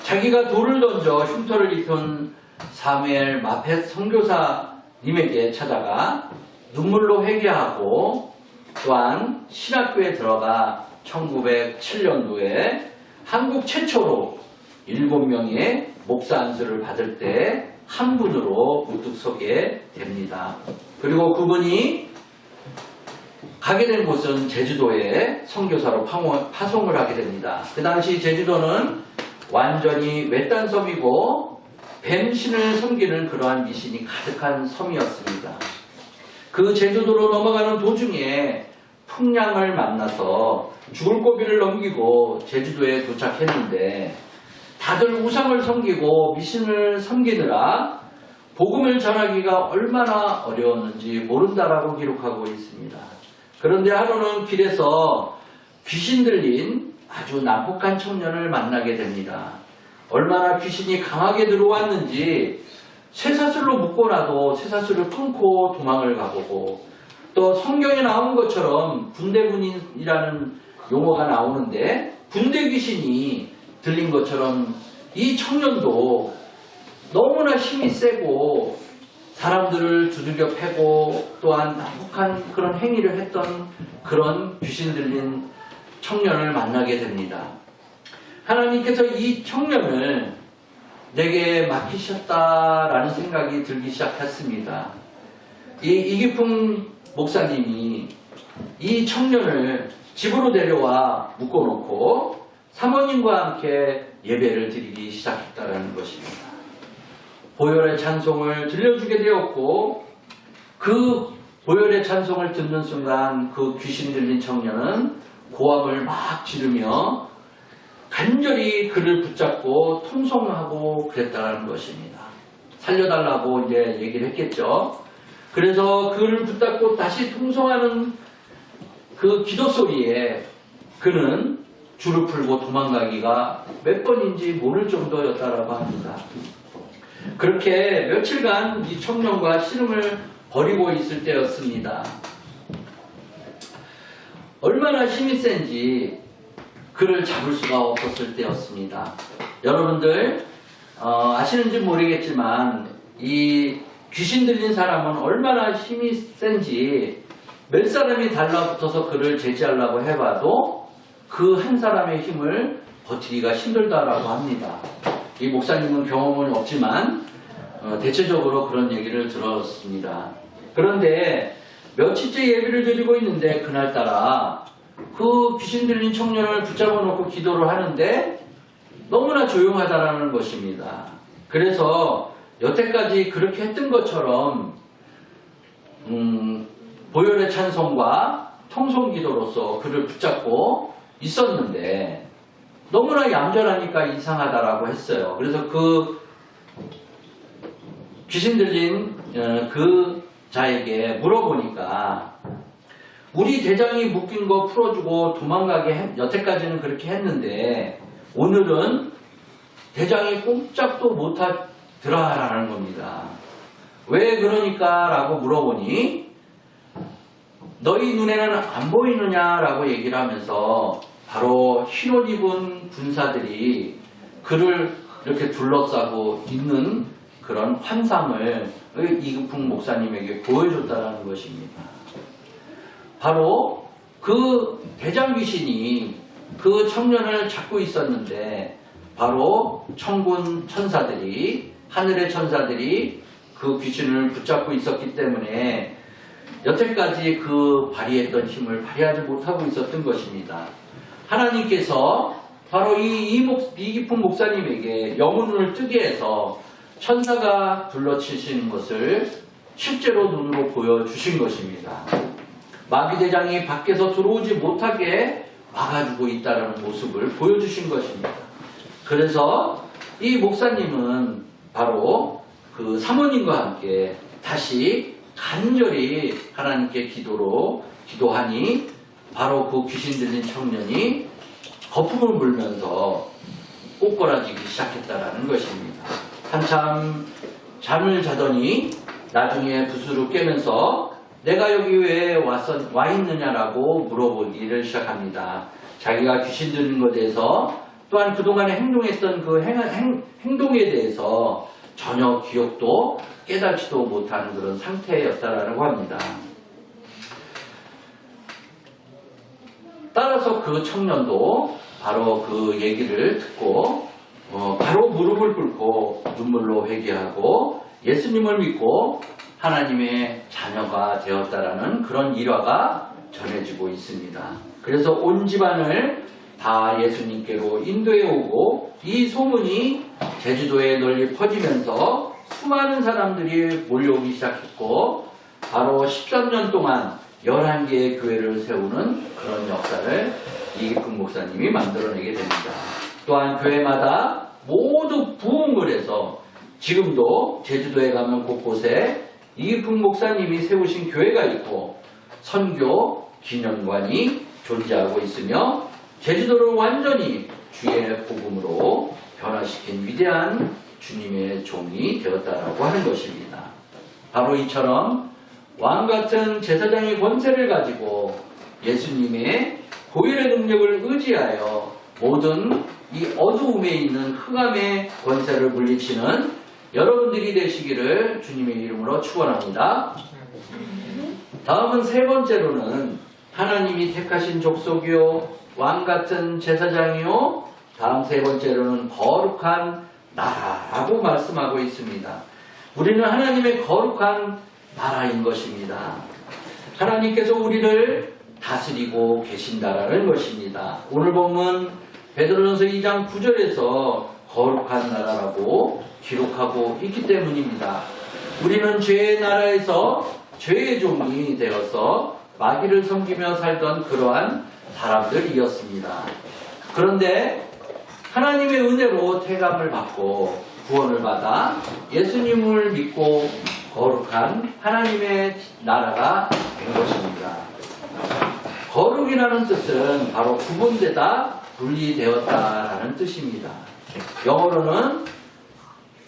자기가 돌을 던져 흉터를 입힌 사무엘 마벳 선교사님에게 찾아가 눈물로 회개하고 또한 신학교에 들어가 1907년도에 한국 최초로 7명의 목사 안수를 받을 때 한 분으로 우뚝 서게 됩니다. 그리고 그분이 가게 된 곳은 제주도에 선교사로 파송을 하게 됩니다. 그 당시 제주도는 완전히 외딴 섬이고 뱀신을 섬기는 그러한 미신이 가득한 섬이었습니다. 그 제주도로 넘어가는 도중에 풍량을 만나서 죽을 고비를 넘기고 제주도에 도착했는데 다들 우상을 섬기고 미신을 섬기느라 복음을 전하기가 얼마나 어려웠는지 모른다라고 기록하고 있습니다. 그런데 하루는 길에서 귀신 들린 아주 난폭한 청년을 만나게 됩니다. 얼마나 귀신이 강하게 들어왔는지 쇠사슬로 묶고나도 쇠사슬을 끊고 도망을 가보고 또 성경에 나온 것처럼 군대군인이라는 용어가 나오는데 군대 귀신이 들린 것처럼 이 청년도 너무나 힘이 세고 사람들을 두들겨 패고 또한 난폭한 그런 행위를 했던 그런 귀신 들린 청년을 만나게 됩니다. 하나님께서 이 청년을 내게 맡기셨다라는 생각이 들기 시작했습니다. 이기풍 목사님이 이 청년을 집으로 데려와 묶어놓고 사모님과 함께 예배를 드리기 시작했다는 것입니다. 보혈의 찬송을 들려주게 되었고 그 보혈의 찬송을 듣는 순간 그 귀신 들린 청년은 고함을 막 지르며 간절히 그를 붙잡고 통성하고 그랬다는 것입니다. 살려달라고 이제 얘기를 했겠죠. 그래서 그를 붙잡고 다시 통성하는 그 기도 소리에 그는 줄을 풀고 도망가기가 몇 번인지 모를 정도였다라고 합니다. 그렇게 며칠간 이 청년과 씨름을 벌이고 있을 때였습니다. 얼마나 힘이 센지 그를 잡을 수가 없었을 때였습니다. 여러분들 아시는지 모르겠지만 이 귀신 들린 사람은 얼마나 힘이 센지 몇 사람이 달라붙어서 그를 제지하려고 해봐도 그 한 사람의 힘을 버티기가 힘들다라고 합니다. 이 목사님은 경험은 없지만 대체적으로 그런 얘기를 들었습니다. 그런데 며칠째 예배를 드리고 있는데 그날따라 그 귀신 들린 청년을 붙잡아 놓고 기도를 하는데 너무나 조용하다라는 것입니다. 그래서 여태까지 그렇게 했던 것처럼 보혈의 찬송과 통성기도로서 그를 붙잡고 있었는데 너무나 얌전하니까 이상하다라고 했어요. 그래서 그 귀신 들린 그 자에게 물어보니까 우리 대장이 묶인 거 풀어주고 도망가게 여태까지는 그렇게 했는데 오늘은 대장이 꼼짝도 못하더라라는 겁니다. 왜 그러니까 라고 물어보니 너희 눈에는 안 보이느냐라고 얘기를 하면서 바로 흰옷 입은 군사들이 그를 이렇게 둘러싸고 있는 그런 환상을 이급풍 목사님에게 보여줬다는 것입니다. 바로 그 대장 귀신이 그 청년을 잡고 있었는데 바로 천군 천사들이 하늘의 천사들이 그 귀신을 붙잡고 있었기 때문에 여태까지 그 발휘했던 힘을 발휘하지 못하고 있었던 것입니다. 하나님께서 바로 이기풍 목사님에게 영혼을 뜨게 해서 천사가 둘러치시는 것을 실제로 눈으로 보여주신 것입니다. 마귀대장이 밖에서 들어오지 못하게 막아주고 있다는 모습을 보여주신 것입니다. 그래서 이 목사님은 바로 그 사모님과 함께 다시 간절히 하나님께 기도하니 바로 그 귀신 들린 청년이 거품을 물면서 꼬꾸라지기 시작했다라는 것입니다. 한참 잠을 자더니 나중에 부스로 깨면서 내가 여기 왜 와 있느냐라고 물어보기를 시작합니다. 자기가 귀신 들린 것에 대해서 또한 그동안에 행동했던 그 행동에 대해서 전혀 기억도 깨닫지도 못하는 그런 상태였다라고 합니다. 따라서 그 청년도 바로 그 얘기를 듣고 바로 무릎을 꿇고 눈물로 회개하고 예수님을 믿고 하나님의 자녀가 되었다라는 그런 일화가 전해지고 있습니다. 그래서 온 집안을 다 예수님께로 인도해 오고 이 소문이 제주도에 널리 퍼지면서 수많은 사람들이 몰려오기 시작했고 바로 13년 동안 11개의 교회를 세우는 그런 역사를 이기풍 목사님이 만들어내게 됩니다. 또한 교회마다 모두 부흥을 해서 지금도 제주도에 가면 곳곳에 이기풍 목사님이 세우신 교회가 있고 선교 기념관이 존재하고 있으며 제주도를 완전히 주의 복음으로 변화시킨 위대한 주님의 종이 되었다라고 하는 것입니다. 바로 이처럼 왕같은 제사장의 권세를 가지고 예수님의 보혈의 능력을 의지하여 모든 이 어두움에 있는 흑암의 권세를 물리치는 여러분들이 되시기를 주님의 이름으로 축원합니다. 다음은 세 번째로는 하나님이 택하신 족속이요 왕같은 제사장이요 다음 세 번째로는 거룩한 나라라고 말씀하고 있습니다. 우리는 하나님의 거룩한 나라인 것입니다. 하나님께서 우리를 다스리고 계신다라는 것입니다. 오늘 본문 베드로전서 2장 9절에서 거룩한 나라라고 기록하고 있기 때문입니다. 우리는 죄의 나라에서 죄의 종이 되어서 마귀를 섬기며 살던 그러한 사람들이었습니다. 그런데 하나님의 은혜로 태감을 받고 구원을 받아 예수님을 믿고 거룩한 하나님의 나라가 된 것입니다. 거룩이라는 뜻은 바로 구분되다, 분리되었다라는 뜻입니다. 영어로는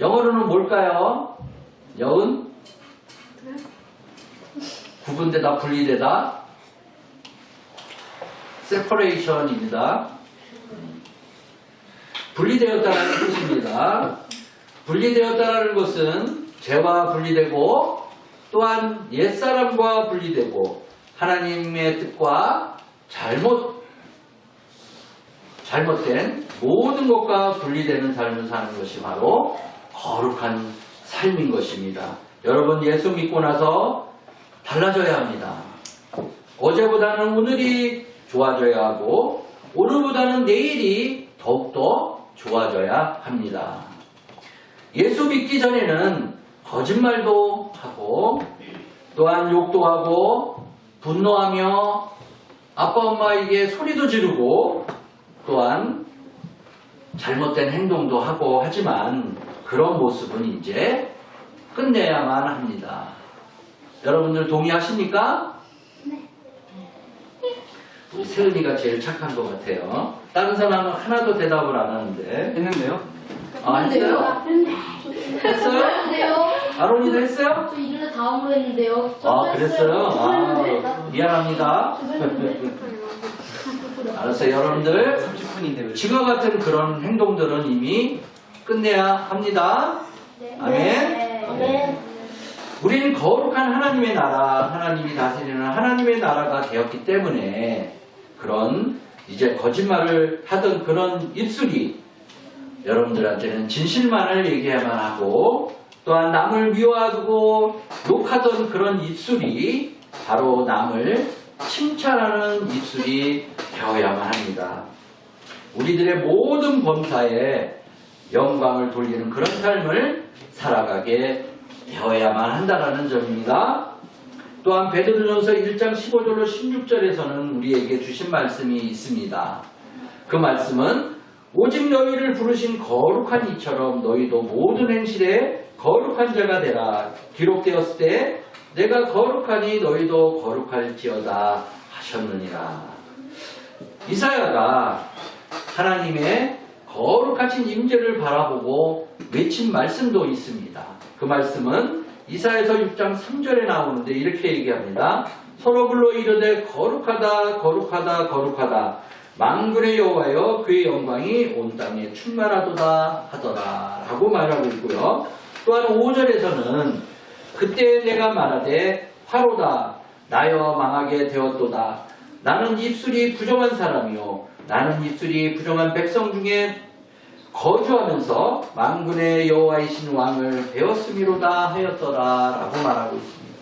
영어로는 뭘까요? 여은? 구분되다, 분리되다. separation입니다. 분리되었다라는 뜻입니다. 분리되었다라는 것은 죄와 분리되고 또한 옛사람과 분리되고 하나님의 뜻과 잘못된 모든 것과 분리되는 삶을 사는 것이 바로 거룩한 삶인 것입니다. 여러분 예수 믿고 나서 달라져야 합니다. 어제보다는 오늘이 좋아져야 하고 오늘보다는 내일이 더욱더 좋아져야 합니다. 예수 믿기 전에는 거짓말도 하고 또한 욕도 하고 분노하며 아빠 엄마에게 소리도 지르고 또한 잘못된 행동도 하고 하지만 그런 모습은 이제 끝내야만 합니다. 여러분들 동의하십니까? 네. 우리 세은이가 제일 착한 것 같아요. 다른 사람은 하나도 대답을 안 하는데. 했는데요? 아, 했어요? 했어요? 했는데요? 아론이도 했어요? 저 이전에 다음으로 했는데요. 아, 그랬어요? 아, 미안합니다. 알았어요. 여러분들 30분인데 왜? 지금 같은 그런 행동들은 이미 끝내야 합니다. 아멘. 네. 우리는 거룩한 하나님의 나라, 하나님이 다스리는 하나님의 나라가 되었기 때문에 그런 이제 거짓말을 하던 그런 입술이 여러분들한테는 진실만을 얘기해야만 하고 또한 남을 미워하고 욕하던 그런 입술이 바로 남을 칭찬하는 입술이 되어야만 합니다. 우리들의 모든 범사에 영광을 돌리는 그런 삶을 살아가게 되어야만 한다는 점입니다. 또한 베드로전서 1장 15절로 16절에서는 우리에게 주신 말씀이 있습니다. 그 말씀은 오직 너희를 부르신 거룩한 이처럼 너희도 모든 행실에 거룩한 자가 되라. 기록되었을 때 내가 거룩하니 너희도 거룩할지어다 하셨느니라. 이사야가 하나님의 거룩하신 임재를 바라보고 외친 말씀도 있습니다. 그 말씀은 이사야서 6장 3절에 나오는데 이렇게 얘기합니다. 서로 불러 이르되 거룩하다 거룩하다 거룩하다 만군의 여호와여 그의 영광이 온 땅에 충만하도다 하더라 라고 말하고 있고요. 또한 5절에서는 그때 내가 말하되 화로다 나여 망하게 되었도다 나는 입술이 부정한 사람이요 나는 입술이 부정한 백성 중에 거주하면서 만군의 여호와이신 왕을 배웠음이로다 하였더라 라고 말하고 있습니다.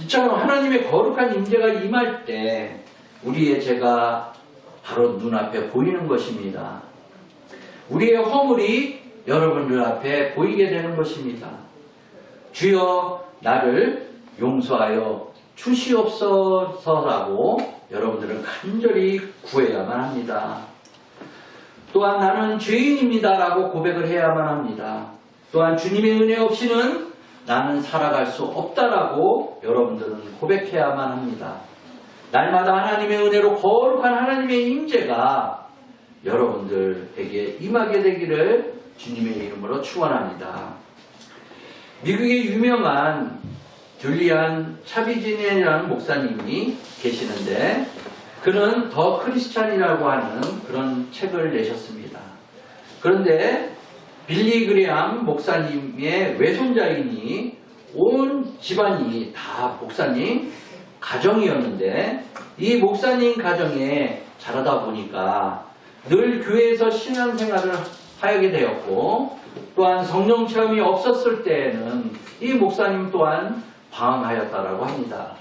이처럼 하나님의 거룩한 임재가 임할 때 우리의 죄가 바로 눈앞에 보이는 것입니다. 우리의 허물이 여러분들 앞에 보이게 되는 것입니다. 주여 나를 용서하여 주시옵소서라고 여러분들은 간절히 구해야만 합니다. 또한 나는 죄인입니다 라고 고백을 해야만 합니다. 또한 주님의 은혜 없이는 나는 살아갈 수 없다라고 여러분들은 고백해야만 합니다. 날마다 하나님의 은혜로 거룩한 하나님의 임재가 여러분들에게 임하게 되기를 주님의 이름으로 축원합니다. 미국의 유명한 줄리안 차비진이라는 목사님이 계시는데 그는 더 크리스찬이라고 하는 그런 책을 내셨습니다. 그런데 빌리 그레암 목사님의 외손자이니 온 집안이 다 목사님 가정이었는데 이 목사님 가정에 자라다 보니까 늘 교회에서 신앙생활을 하게 되었고 또한 성령 체험이 없었을 때에는 이 목사님 또한 방황하였다라고 합니다.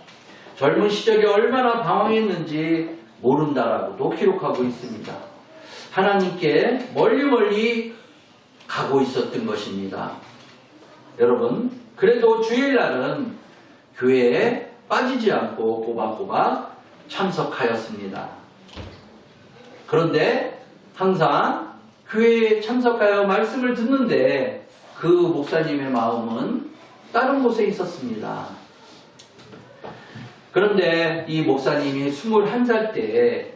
젊은 시절에 얼마나 방황했는지 모른다라고도 기록하고 있습니다. 하나님께 멀리 가고 있었던 것입니다. 여러분, 그래도 주일날은 교회에 빠지지 않고 꼬박꼬박 참석하였습니다. 그런데 항상 교회에 참석하여 말씀을 듣는데 그 목사님의 마음은 다른 곳에 있었습니다. 그런데 이 목사님이 21살 때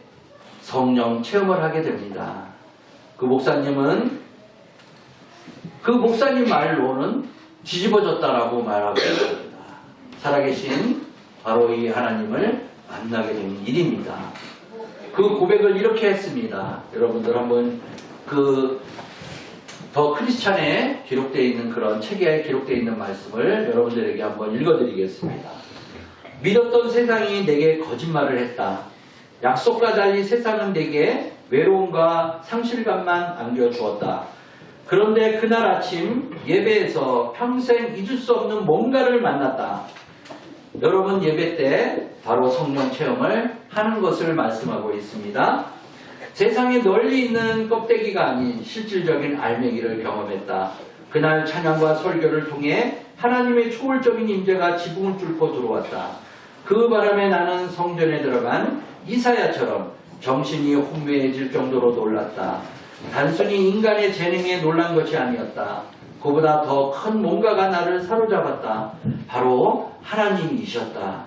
성령 체험을 하게 됩니다. 그 목사님은 그 목사님 말로는 뒤집어졌다라고 말하고 있습니다. 살아계신 바로 이 하나님을 만나게 된 일입니다. 그 고백을 이렇게 했습니다. 여러분들 한번 더 크리스찬에 기록되어 있는 그런 책에 기록되어 있는 말씀을 여러분들에게 한번 읽어드리겠습니다. 믿었던 세상이 내게 거짓말을 했다. 약속과 달리 세상은 내게 외로움과 상실감만 안겨주었다. 그런데 그날 아침 예배에서 평생 잊을 수 없는 뭔가를 만났다. 여러분 예배 때 바로 성령 체험을 하는 것을 말씀하고 있습니다. 세상에 널리 있는 껍데기가 아닌 실질적인 알맹이를 경험했다. 그날 찬양과 설교를 통해 하나님의 초월적인 임재가 지붕을 뚫고 들어왔다. 그 바람에 나는 성전에 들어간 이사야처럼 정신이 혼미해질 정도로 놀랐다. 단순히 인간의 재능에 놀란 것이 아니었다. 그보다 더 큰 뭔가가 나를 사로잡았다. 바로 하나님이셨다.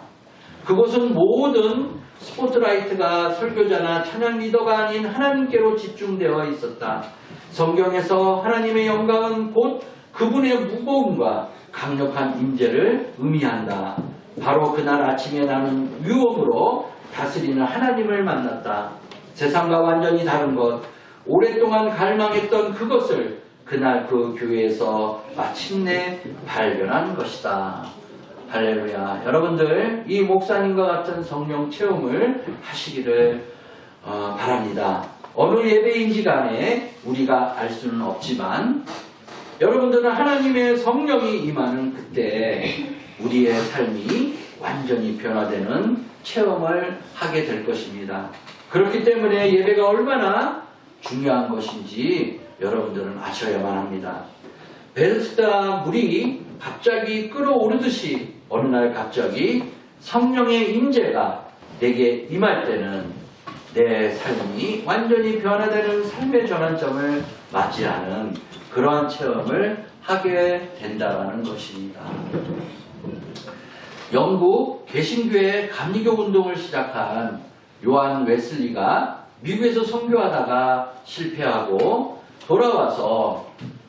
그곳은 모든 스포트라이트가 설교자나 찬양 리더가 아닌 하나님께로 집중되어 있었다. 성경에서 하나님의 영광은 곧 그분의 무거움과 강력한 임재를 의미한다. 바로 그날 아침에 나는 유업으로 다스리는 하나님을 만났다. 세상과 완전히 다른 것, 오랫동안 갈망했던 그것을 그날 그 교회에서 마침내 발견한 것이다. 할렐루야. 여러분들 이 목사님과 같은 성령 체험을 하시기를 바랍니다. 어느 예배인지 간에 우리가 알 수는 없지만 여러분들은 하나님의 성령이 임하는 그때 우리의 삶이 완전히 변화되는 체험을 하게 될 것입니다. 그렇기 때문에 예배가 얼마나 중요한 것인지 여러분들은 아셔야만 합니다. 베스다 물이 갑자기 끓어오르듯이 어느 날 갑자기 성령의 임재가 내게 임할 때는 내 삶이 완전히 변화되는 삶의 전환점을 맞이하는 그러한 체험을 하게 된다는 것입니다. 영국 개신교회 감리교 운동을 시작한 요한 웨슬리가 미국에서 선교하다가 실패하고 돌아와서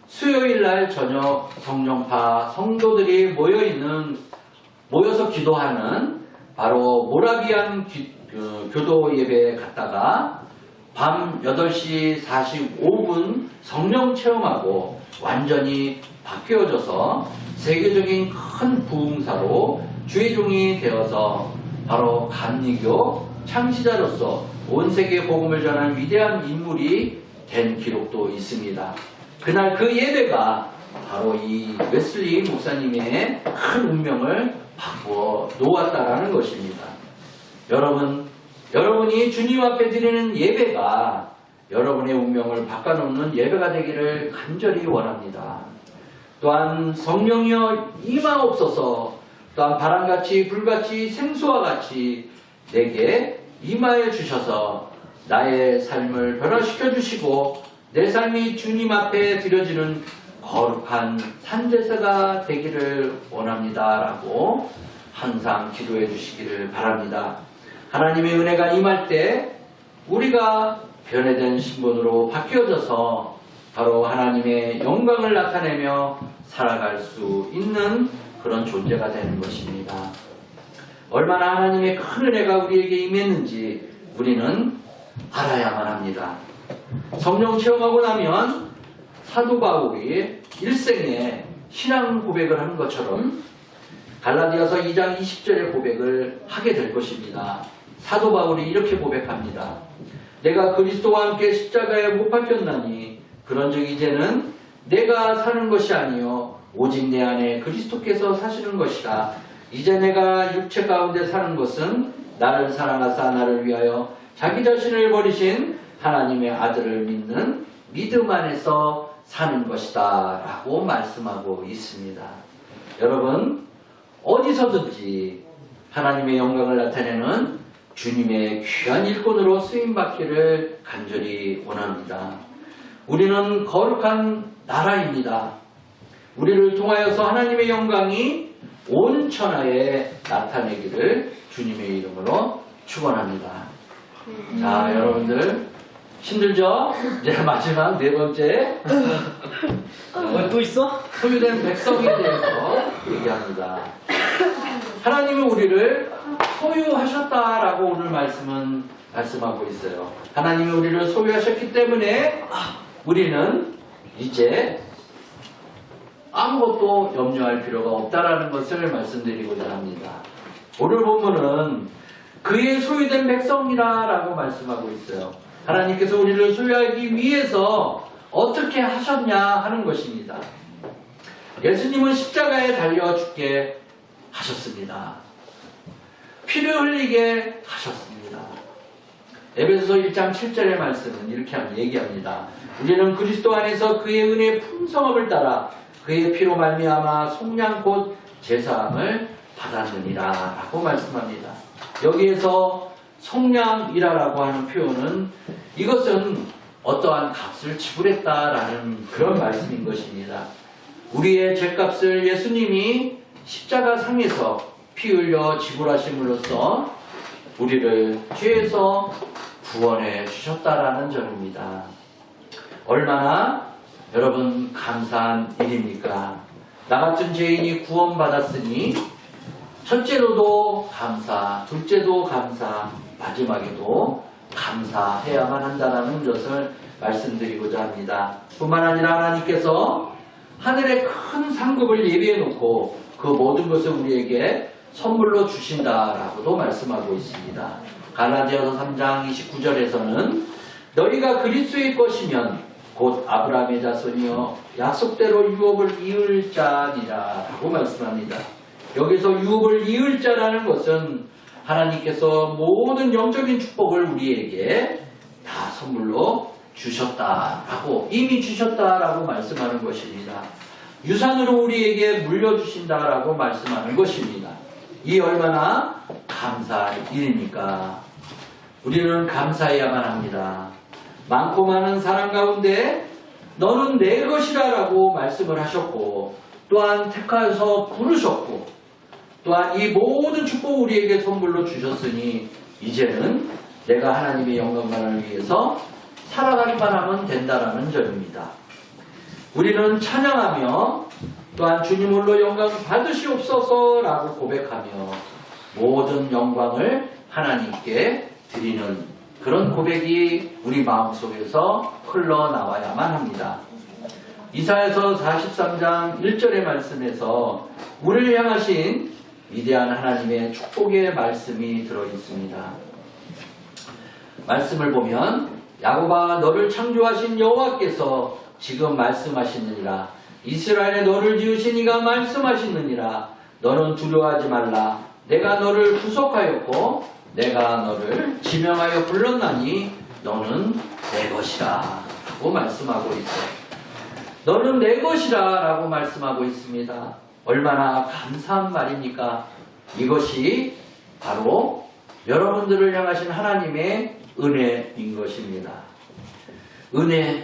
수요일날 저녁 성령파 성도들이 모여서 기도하는 바로 모라비안 교도 예배에 갔다가 밤 8시 45분 성령 체험하고 완전히 바뀌어져서 세계적인 큰 부흥사로 주의 종이 되어서 바로 감리교 창시자로서 온 세계에 복음을 전한 위대한 인물이 된 기록도 있습니다. 그날 그 예배가 바로 이 웨슬리 목사님의 큰 운명을 바꾸어 놓았다라는 것입니다. 여러분이 주님 앞에 드리는 예배가 여러분의 운명을 바꿔놓는 예배가 되기를 간절히 원합니다. 또한 성령이여 임하옵소서. 또한 바람같이 불같이 생수와 같이 내게 임하여 주셔서 나의 삶을 변화시켜 주시고 내 삶이 주님 앞에 드려지는 거룩한 산제사가 되기를 원합니다. 라고 항상 기도해 주시기를 바랍니다. 하나님의 은혜가 임할 때 우리가 변화된 신분으로 바뀌어져서 바로 하나님의 영광을 나타내며 살아갈 수 있는 그런 존재가 되는 것입니다. 얼마나 하나님의 큰 은혜가 우리에게 임했는지 우리는 알아야만 합니다. 성령 체험하고 나면 사도 바울이 일생에 신앙 고백을 하는 것처럼 갈라디아서 2장 20절의 고백을 하게 될 것입니다. 사도 바울이 이렇게 고백합니다. 내가 그리스도와 함께 십자가에 못 박혔나니 그런즉 이제는 내가 사는 것이 아니요 오직 내 안에 그리스도께서 사시는 것이라. 이제 내가 육체 가운데 사는 것은 나를 사랑하사 나를 위하여 자기 자신을 버리신 하나님의 아들을 믿는 믿음 안에서 사는 것이다 라고 말씀하고 있습니다. 여러분 어디서든지 하나님의 영광을 나타내는 주님의 귀한 일꾼으로 쓰임받기를 간절히 원합니다. 우리는 거룩한 나라입니다. 우리를 통하여서 하나님의 영광이 온 천하에 나타내기를 주님의 이름으로 축원합니다. 자, 여러분들 힘들죠? 이제 마지막 네 번째 또 있어? 소유된 백성에 대해서 얘기합니다. 하나님은 우리를 소유하셨다라고 오늘 말씀하고 있어요. 하나님이 우리를 소유하셨기 때문에 우리는 이제 아무것도 염려할 필요가 없다라는 것을 말씀드리고자 합니다. 오늘 본문은 그의 소유된 백성이라고 말씀하고 있어요. 하나님께서 우리를 소유하기 위해서 어떻게 하셨냐 하는 것입니다. 예수님은 십자가에 달려 죽게 하셨습니다. 피를 흘리게 하셨습니다. 에베소서 1장 7절의 말씀은 이렇게 얘기합니다. 우리는 그리스도 안에서 그의 은혜의 풍성함을 따라 그의 피로 말미암아 속량 곧 제사함을 받았느니라 라고 말씀합니다. 여기에서 속량이라고 하는 표현은 이것은 어떠한 값을 지불했다라는 그런 말씀인 것입니다. 우리의 죄값을 예수님이 십자가 상에서 피 흘려 지불하심으로써 우리를 죄에서 구원해 주셨다라는 점입니다. 얼마나 여러분 감사한 일입니까? 나 같은 죄인이 구원받았으니 첫째로도 감사, 둘째도 감사, 마지막에도 감사해야만 한다는 것을 말씀드리고자 합니다. 뿐만 아니라 하나님께서 하늘의 큰 상급을 예비해 놓고 그 모든 것을 우리에게 선물로 주신다라고도 말씀하고 있습니다. 갈라디아서 3장 29절에서는 너희가 그리스도의 것이면 곧 아브라함의 자손이여 약속대로 유업을 이을 자니라 라고 말씀합니다. 여기서 유업을 이을 자라는 것은 하나님께서 모든 영적인 축복을 우리에게 다 선물로 주셨다라고 이미 주셨다라고 말씀하는 것입니다. 유산으로 우리에게 물려주신다라고 말씀하는 것입니다. 이 얼마나 감사할 일입니까? 우리는 감사해야만 합니다. 많고 많은 사람 가운데 너는 내 것이라 라고 말씀을 하셨고 또한 택하여서 부르셨고 또한 이 모든 축복을 우리에게 선물로 주셨으니 이제는 내가 하나님의 영광만을 위해서 살아가기만 하면 된다라는 점입니다. 우리는 찬양하며 또한 주님 홀로 영광 받으시옵소서 라고 고백하며 모든 영광을 하나님께 드리는 그런 고백이 우리 마음속에서 흘러나와야만 합니다. 이사야서 43장 1절의 말씀에서 우리를 향하신 위대한 하나님의 축복의 말씀이 들어있습니다. 말씀을 보면 야곱아 너를 창조하신 여호와께서 지금 말씀하시느니라 이스라엘에 너를 지으신 이가 말씀하시느니라 너는 두려워하지 말라 내가 너를 구속하였고 내가 너를 지명하여 불렀나니 너는 내 것이라 라고 말씀하고 있어요. 너는 내 것이라 라고 말씀하고 있습니다. 얼마나 감사한 말입니까? 이것이 바로 여러분들을 향하신 하나님의 은혜인 것입니다. 은혜,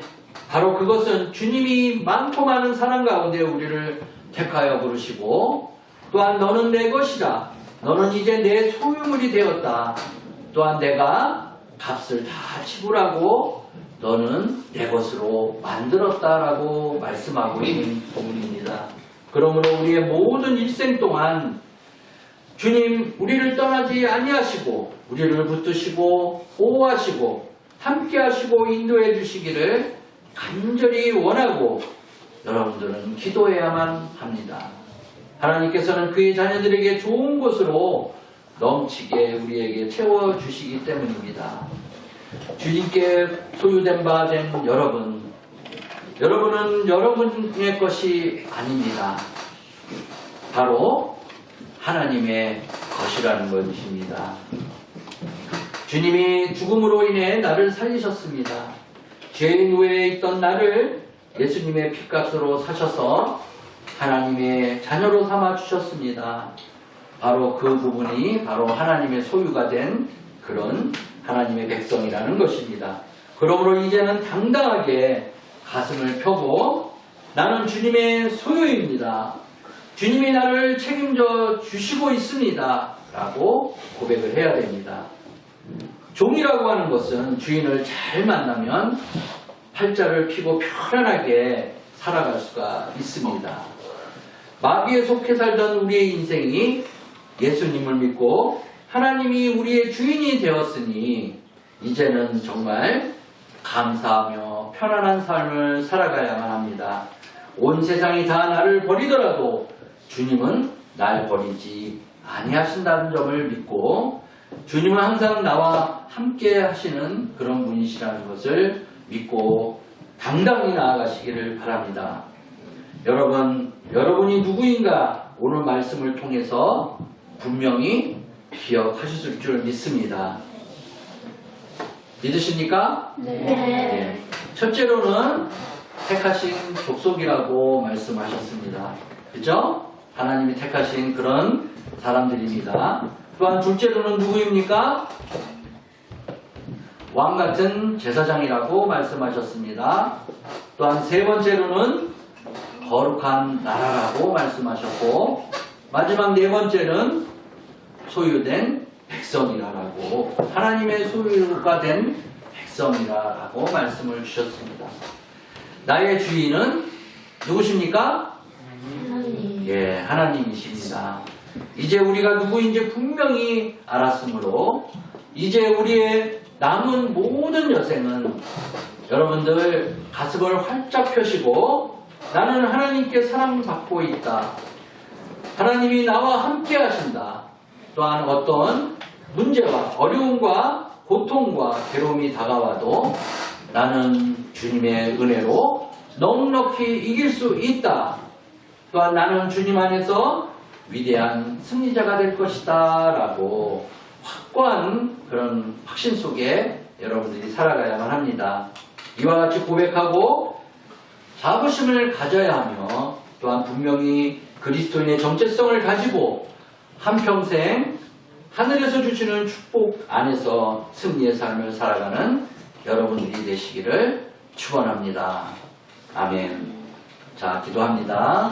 바로 그것은 주님이 많고 많은 사랑 가운데 우리를 택하여 부르시고 또한 너는 내 것이라 너는 이제 내 소유물이 되었다. 또한 내가 값을 다 지불하고 너는 내 것으로 만들었다라고 말씀하고 있는 부분입니다. 그러므로 우리의 모든 일생 동안 주님 우리를 떠나지 아니하시고 우리를 붙드시고 보호하시고 함께하시고 인도해 주시기를 간절히 원하고 여러분들은 기도해야만 합니다. 하나님께서는 그의 자녀들에게 좋은 것으로 넘치게 우리에게 채워주시기 때문입니다. 주님께 소유된 바 된 여러분은 여러분의 것이 아닙니다. 바로 하나님의 것이라는 것입니다. 주님이 죽음으로 인해 나를 살리셨습니다. 죄인 후에 있던 나를 예수님의 피값으로 사셔서 하나님의 자녀로 삼아 주셨습니다. 바로 그 부분이 바로 하나님의 소유가 된 그런 하나님의 백성이라는 것입니다. 그러므로 이제는 당당하게 가슴을 펴고 나는 주님의 소유입니다. 주님이 나를 책임져 주시고 있습니다. 라고 고백을 해야 됩니다. 종이라고 하는 것은 주인을 잘 만나면 팔자를 펴고 편안하게 살아갈 수가 있습니다. 마귀에 속해 살던 우리의 인생이 예수님을 믿고 하나님이 우리의 주인이 되었으니 이제는 정말 감사하며 편안한 삶을 살아가야만 합니다. 온 세상이 다 나를 버리더라도 주님은 날 버리지 아니하신다는 점을 믿고 주님은 항상 나와 함께 하시는 그런 분이시라는 것을 믿고 당당히 나아가시기를 바랍니다. 여러분, 여러분이 누구인가 오늘 말씀을 통해서 분명히 기억하셨을 줄 믿습니다. 믿으십니까? 네. 첫째로는 택하신 족속이라고 말씀하셨습니다. 그죠? 하나님이 택하신 그런 사람들입니다. 또한 둘째로는 누구입니까? 왕 같은 제사장이라고 말씀하셨습니다. 또한 세 번째로는 거룩한 나라라고 말씀하셨고 마지막 네 번째는 소유된 백성이라고 하나님의 소유가 된 백성이라고 말씀을 주셨습니다. 나의 주인은 누구십니까? 예, 하나님이십니다. 이제 우리가 누구인지 분명히 알았으므로 이제 우리의 남은 모든 여생은 여러분들 가슴을 활짝 펴시고 나는 하나님께 사랑받고 있다. 하나님이 나와 함께 하신다. 또한 어떤 문제와 어려움과 고통과 괴로움이 다가와도 나는 주님의 은혜로 넉넉히 이길 수 있다. 또한 나는 주님 안에서 위대한 승리자가 될 것이다 라고 확고한 그런 확신 속에 여러분들이 살아가야만 합니다. 이와 같이 고백하고 자부심을 가져야 하며 또한 분명히 그리스도인의 정체성을 가지고 한평생 하늘에서 주시는 축복 안에서 승리의 삶을 살아가는 여러분들이 되시기를 축원합니다. 아멘. 자, 기도합니다.